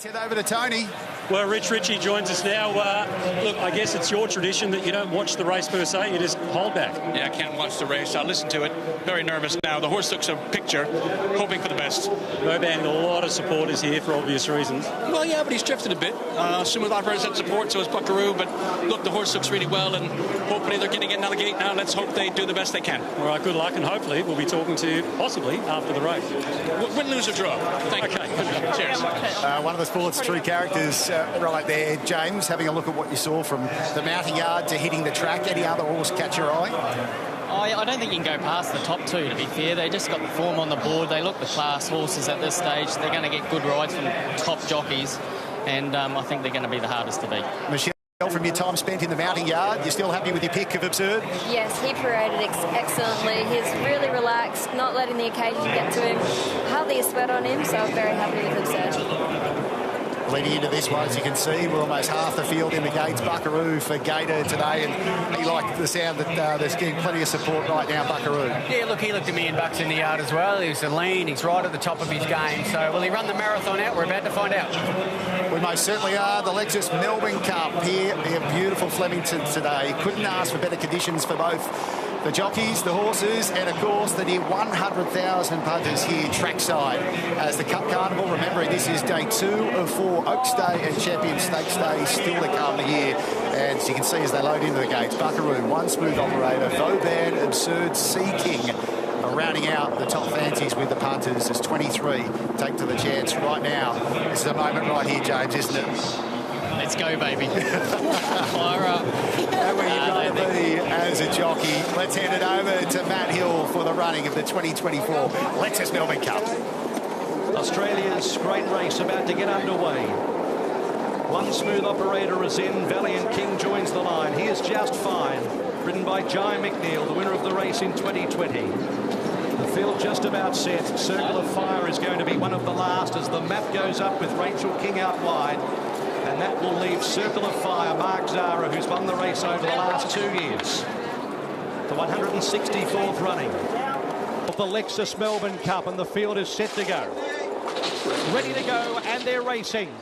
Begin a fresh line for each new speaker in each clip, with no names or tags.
Let's head over to Tony.
Well, Richie joins us now. Look, I guess it's your tradition that you don't watch the race per se, you just hold back.
Yeah, I can't watch the race. I'll listen to it. Very nervous now. The horse looks a picture, hoping for the best.
Vauban, a lot of supporters here for obvious reasons.
Well, yeah, but he's drifted a bit. Smooth operators had support, so is Buckaroo. But look, the horse looks really well, and hopefully they're getting in out of the gate now. Let's hope they do the best they can.
All right, good luck, and hopefully we'll be talking to you possibly after the race.
Win, lose, or draw. Thank you. Cheers.
One of the sport's true characters right there, James, having a look at what you saw from the mounting yard to hitting the track. Any other horse catch your eye?
I don't think you can go past the top two, to be fair. They just got the form on the board. They look the class horses at this stage. They're going to get good rides from top jockeys, and I think they're going to be the hardest to beat.
Michelle, from your time spent in the mounting yard, you're still happy with your pick of Absurd?
Yes, he paraded excellently. He's really relaxed, not letting the occasion get to him. Hardly a sweat on him, so I'm very happy with Absurd.
Leading into this one, as you can see, we're almost half the field in the gates. Buckaroo for Gator today, and he liked the sound that there's getting plenty of support right now, Buckaroo.
Yeah, look, he looked $1 million in the yard as well. He's lean, he's right at the top of his game. So will he run the marathon out? We're about to find out.
We most certainly are. The Lexus Melbourne Cup here in beautiful Flemington today. Couldn't ask for better conditions for both the jockeys, the horses, and of course the near 100,000 punters here trackside as the Cup Carnival. Remembering this is day 2 of 4, Oaks Day and Champion Stakes Day still to come here. And as you can see as they load into the gates, Buckaroo, One Smooth Operator, Vauban, Absurd, Sea King rounding out the top fancies with the punters as 23 take to the chance right now. This is a moment right here, James, isn't it?
Let's go, baby. Fire up.
How will you rather be as a jockey? Let's hand it over to Matt Hill for the running of the 2024 Lexus Melbourne Cup.
Australia's great race about to get underway. One Smooth Operator is in. Valiant King joins the line. He is Just Fine, ridden by Jai McNeil, the winner of the race in 2020. The field just about set. Circle of Fire is going to be one of the last as the map goes up with Rachel King out wide. And that will leave Circle of Fire, Mark Zara, who's won the race over the last 2 years. The 164th running of the Lexus Melbourne Cup, and the field is set to go. Ready to go, and they're racing.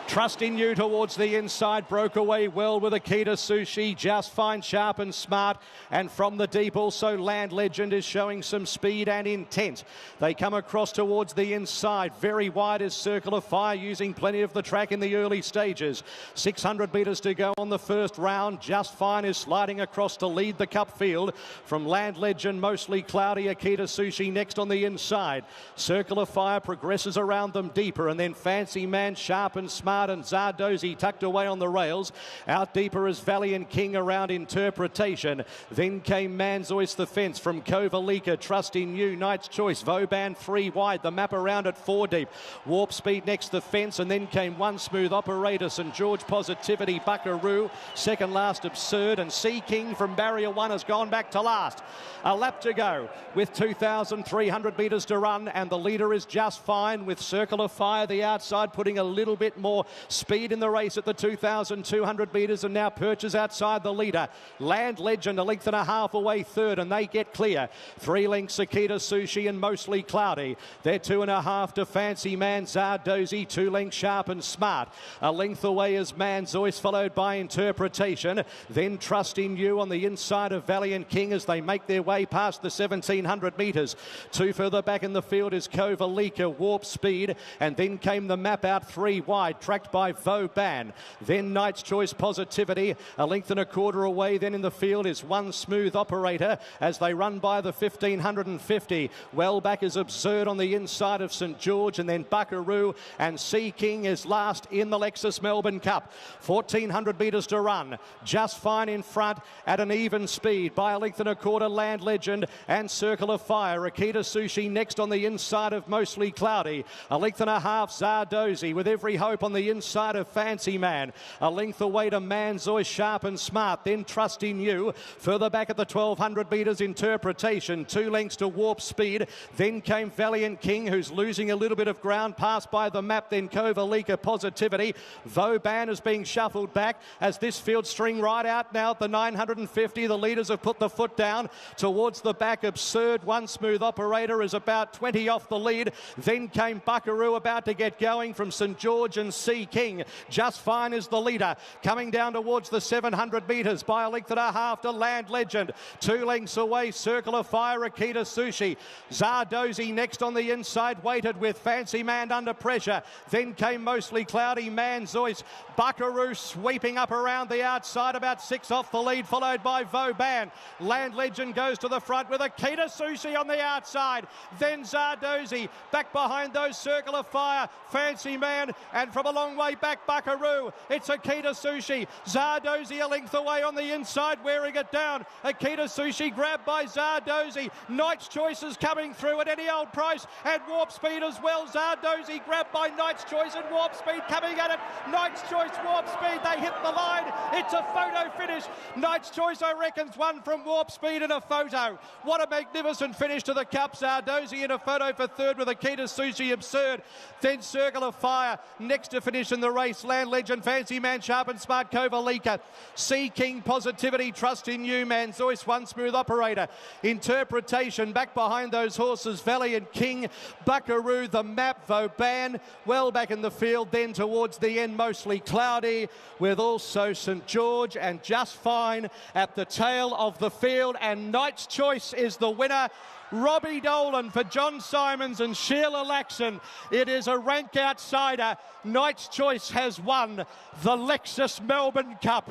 Trust in You towards the inside, broke away well with Akita Sushi, Just Fine, Sharp and Smart, and from the deep also Land Legend is showing some speed and intent. They come across towards the inside, very wide is Circle of Fire, using plenty of the track in the early stages. 600 metres to go on the first round. Just Fine is sliding across to lead the Cup field from Land Legend, Mostly Cloudy, Akita Sushi next on the inside. Circle of Fire progresses around them deeper, and then Fancy Man, Sharp and Smart and Zardozi tucked away on the rails. Out deeper is Valiant King around Interpretation. Then came Manzois the Fence from Kovalika, Trust in You, Knight's Choice, Vauban 3 wide, the map around at 4 deep. Warp Speed next the fence, and then came One Smooth Operator, St George Positivity, Buckaroo, second last Absurd, and Sea King from Barrier 1 has gone back to last. A lap to go with 2,300 metres to run, and the leader is Just Fine with Circle of Fire the outside, putting a little bit more speed in the race at the 2,200 metres, and now perches outside the leader. Land Legend a length and a half away third, and they get clear. 3 lengths Akita Sushi and Mostly Cloudy. They're 2.5 to Fancy Man, Zardozi, 2 lengths Sharp and Smart. A length away is Manzois, followed by Interpretation. Then Trust in You on the inside of Valiant King as they make their way past the 1,700 metres. 2 further back in the field is Kovalika, Warp Speed, and then came the map out 3 wide, tracked by Vauban. Then Knight's Choice Positivity, a length and a quarter away. Then in the field is One Smooth Operator as they run by the 1,550. Well back is Absurd on the inside of St George, and then Buckaroo, and Sea King is last in the Lexus Melbourne Cup. 1,400 metres to run. Just Fine in front at an even speed by a length and a quarter. Land Legend and Circle of Fire. Akita Sushi next on the inside of Mostly Cloudy. A length and a half Zardozi with Every Hope on the the inside of Fancy Man. A length away to Manzoy, Sharp and Smart. Then Trusting You. Further back at the 1200 metres, Interpretation. 2 lengths to Warp Speed. Then came Valiant King, who's losing a little bit of ground. Passed by the map. Then Kovalika, Positivity. Vauban is being shuffled back as this field string right out now at the 950. The leaders have put the foot down towards the back. Absurd, One Smooth Operator is about 20 off the lead. Then came Buckaroo about to get going from St George and Sea King. Just Fine is the leader. Coming down towards the 700 metres by a length and a half to Land Legend. 2 lengths away, Circle of Fire, Akita Sushi. Zardozi next on the inside, waited with Fancy Man under pressure. Then came Mostly Cloudy, Manzoy. Buckaroo sweeping up around the outside, about 6 off the lead, followed by Vauban. Land Legend goes to the front with Akita Sushi on the outside. Then Zardozi back behind those, Circle of Fire, Fancy Man, and from a long way back Buckaroo. It's Akita Sushi. Zardozi a length away on the inside, wearing it down. Akita Sushi grabbed by Zardozi. Knight's Choice is coming through at any old price, and Warp Speed as well. Zardozi grabbed by Knight's Choice and Warp Speed coming at it. Knight's Choice, Warp Speed, they hit the line. It's a photo finish. Knight's Choice, I reckon's one from Warp Speed and a photo. What a magnificent finish to the Cup. Zardozi in a photo for third with Akita Sushi. Absurd. Then Circle of Fire next to finish in the race. Land Legend, Fancy Man, Sharp and Smart, Kovalika. Sea King, Positivity, Trusting You, Manzoy, One Smooth Operator. Interpretation back behind those horses. Valiant King, Buckaroo, the map, Vauban well back in the field. Then towards the end, Mostly Cloudy, with also St George and Just Fine at the tail of the field. And Knight's Choice is the winner. Robbie Dolan for John Simons and Sheila Laxon. It is a rank outsider. Knight's Choice has won the Lexus Melbourne Cup.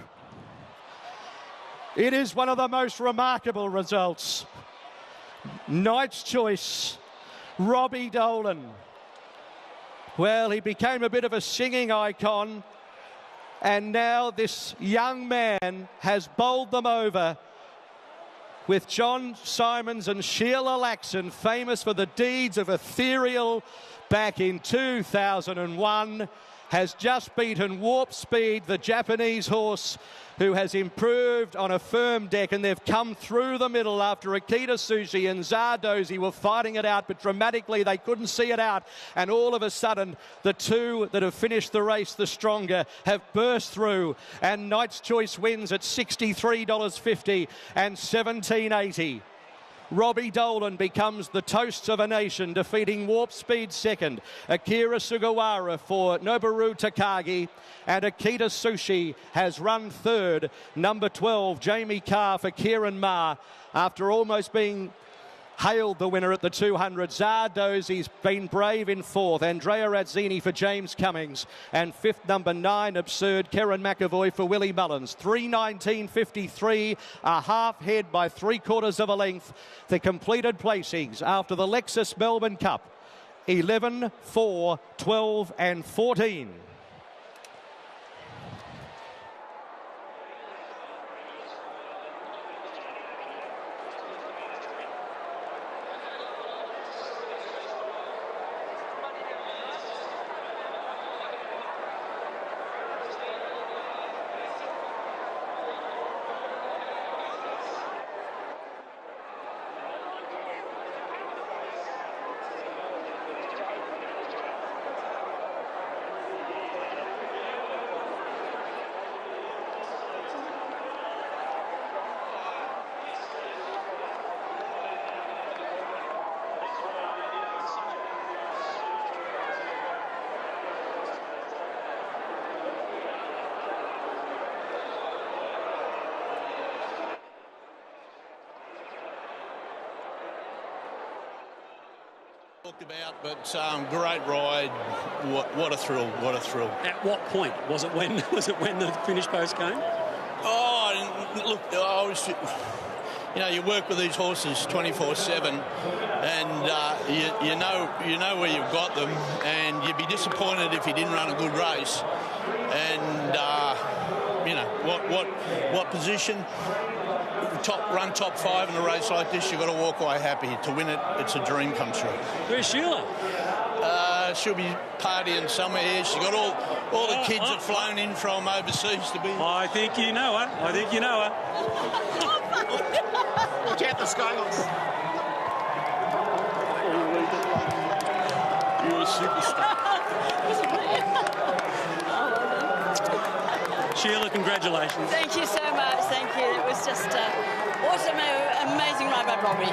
It is one of the most remarkable results. Knight's Choice, Robbie Dolan. Well, he became a bit of a singing icon, and now this young man has bowled them over with John Simons and Sheila Laxon, famous for the deeds of Ethereal back in 2001, has just beaten Warp Speed, the Japanese horse, who has improved on a firm deck, and they've come through the middle after Akita Sushi and Zardozi were fighting it out, but dramatically they couldn't see it out, and all of a sudden the two that have finished the race the stronger have burst through, and Knight's Choice wins at $63.50 and $17.80. Robbie Dolan becomes the toast of a nation, defeating Warp Speed second. Akira Sugawara for Noboru Takagi, and Akita Sushi has run third. Number 12, Jamie Carr for Kieran Ma, after almost being hailed the winner at the 200. Zardozi's been brave in fourth. Andrea Razzini for James Cummings. And fifth, number 9, Absurd, Karen McAvoy for Willie Mullins. 3:19.53, a half head by 3/4 of a length. The completed placings after the Lexus Melbourne Cup: 11, 4, 12 and 14.
About, but great ride. What a thrill! What a thrill!
At what point was it? When was it? When the finish post came?
Oh, look, I was. You work with these horses 24/7, and you know where you've got them, and you'd be disappointed if you didn't run a good race. And what position? Top 5 in a race like this, you've got to walk away happy. To win it, it's a dream come true.
Where's Sheila?
she'll be partying somewhere here. She's got all the kids have flown in from overseas to be.
I think you know her. I think you know her.
Watch out the Skylarks.
You're a superstar.
Sheila, congratulations.
Thank you so much. Thank you. It was just awesome, amazing ride by Robbie.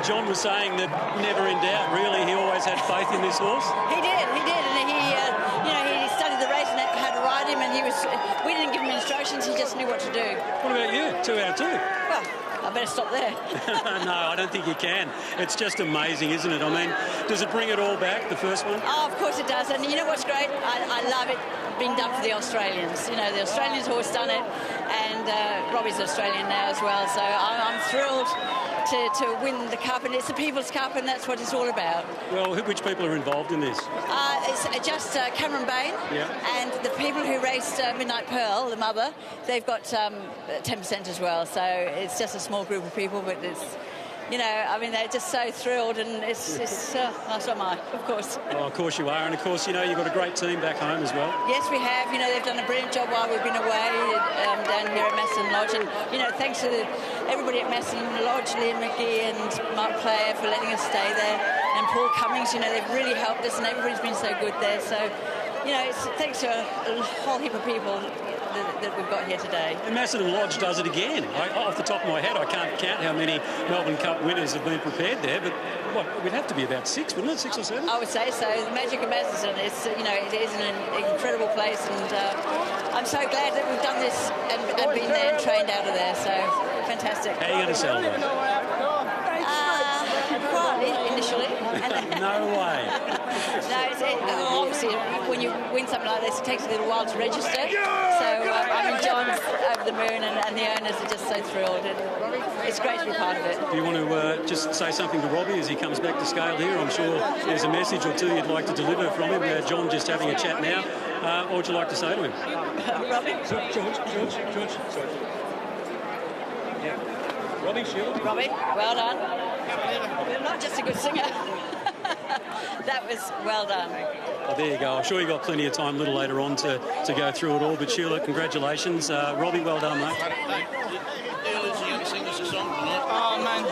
John was saying that never in doubt, really. He always had faith in this horse.
He did, and he studied the race and how to ride him, and we didn't give him instructions, he just knew what to do.
What about you? 2 out of 2.
Well, I better stop there.
No, I don't think you can. It's just amazing, isn't it? I mean, does it bring it all back, the first one?
Oh, of course it does, and you know what's great? I love it being done for the Australians. You know, the Australians horse done it, and Robbie's Australian now as well, so I'm thrilled to win the Cup, and it's the People's Cup, and that's what it's all about.
Well, which people are involved in this?
It's just Cameron Bain,
yeah.
And the people who raced Midnight Pearl, the mother, they've got 10% as well, so it's just a small group of people, but it's, you know, I mean, they're just so thrilled, and it's so am I, of course.
Oh, of course you are, and of course, you know, you've got a great team back home as well.
Yes, we have. You know, they've done a brilliant job while we've been away down here at Macedon Lodge, and, you know, thanks to everybody at Macedon Lodge, Liam McGee and Mark Player for letting us stay there, and Paul Cummings, you know, they've really helped us, and everybody's been so good there, so, you know, it's thanks to a whole heap of people that we've got here today.
And Macedon Lodge does it again. Off the top of my head, I can't count how many Melbourne Cup winners have been prepared there, but what, we'd have to be about 6, wouldn't it? 6 or 7?
I would say so. The magic of Macedon, it's, you know, it is an incredible place, and I'm so glad that we've done this and been there and trained out of there, so fantastic.
How are you going to celebrate?
Quietly, initially.
No way.
No, obviously, when you win something like this, it takes a little while to register. So, I mean, John's over the moon, and the owners are just so thrilled. And it's great to be part of it.
Do you want to just say something to Robbie as he comes back to scale here? I'm sure there's a message or two you'd like to deliver from him. John just having a chat now. What would you like to say to him?
Robbie?
George. Sorry. Yeah. Robbie, Sheila.
Robbie, well done. You're not just a good singer. That was well done.
Oh, there you go. I'm sure you got plenty of time a little later on to go through it all. But Sheila, congratulations. Robbie, well done, mate.
Oh, man.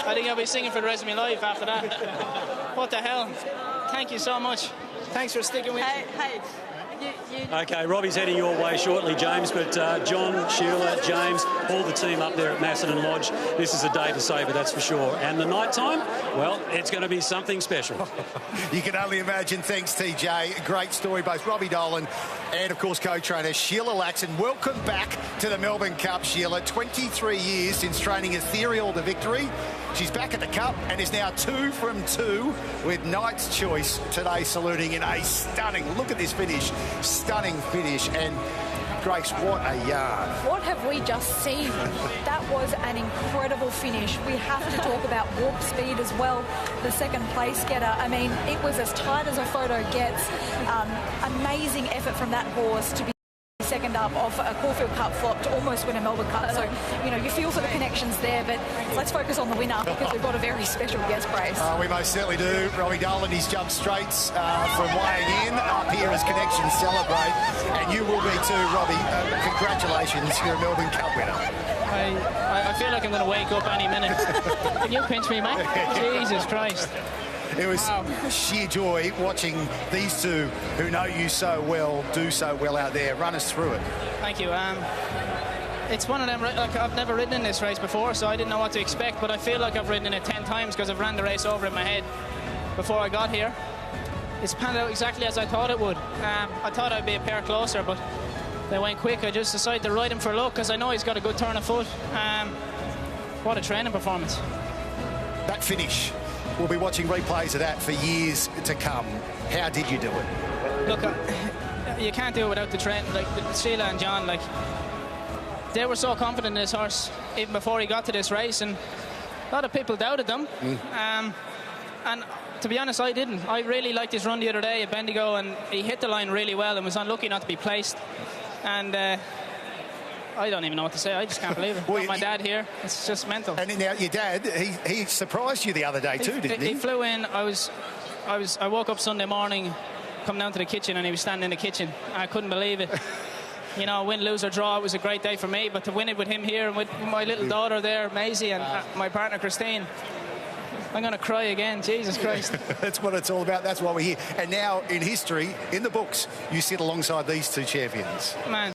I think I'll be singing for the rest of my life after that. What the hell? Thank you so much. Thanks for sticking with me.
Hey.
OK, Robbie's heading your way shortly, James, but John, Sheila, James, all the team up there at Macedon Lodge, this is a day to savour, that's for sure. And the night time, well, it's going to be something special.
You can only imagine. Thanks, TJ. Great story, both Robbie Dolan and, of course, co-trainer Sheila Laxon. Welcome back to the Melbourne Cup, Sheila. 23 years since training Ethereal to victory. She's back at the Cup and is now 2 from 2 with Knight's Choice today, saluting in a stunning, look at this finish, stunning finish. And Grace, what a yarn.
What have we just seen? That was an incredible finish. We have to talk about warp speed as well, the second place getter. I mean, it was as tight as a photo gets. Amazing effort from that horse to be second up off a Caulfield Cup flop to almost win a Melbourne Cup. So, you know, you feel for the connections there, but let's focus on the winner because we've got a very special guest, Brace.
We most certainly do. Robbie Dolan, he's jumped straight from weighing in up here as connections celebrate. And you will be too, Robbie. Congratulations, you're a Melbourne Cup winner.
I feel like I'm going to wake up any minute. Can you pinch me, mate? Jesus Christ.
It was sheer joy watching these two who know you so well do so well out there. Run us through it.
Thank you. It's one of them, like, I've never ridden in this race before, so I didn't know what to expect, but I feel like I've ridden it 10 times because I've ran the race over in my head before I got here. It's panned out exactly as I thought it would. I thought I'd be a pair closer, but they went quick. I just decided to ride him for luck because I know he's got a good turn of foot. What a training performance.
That finish. We'll be watching replays of that for years to come. How did you do it?
Look, you can't do it without the training. Like Sheila and John, like they were so confident in this horse even before he got to this race, and a lot of people doubted them. And to be honest, I didn't. I really liked his run the other day at Bendigo, and he hit the line really well and was unlucky not to be placed. And I don't even know what to say. I just can't believe it. Well, my dad here, it's just mental.
And now your dad, he surprised you the other day too, didn't he?
He flew in. I was I woke up Sunday morning, come down to the kitchen, and he was standing in the kitchen. I couldn't believe it. You know, win, lose or draw, it was a great day for me, but to win it with him here and with my little daughter there, Maisie, and my partner Christine, I'm going to cry again. Jesus Christ.
That's what it's all about. That's why we're here. And now, in history, in the books, you sit alongside these two champions.
Man.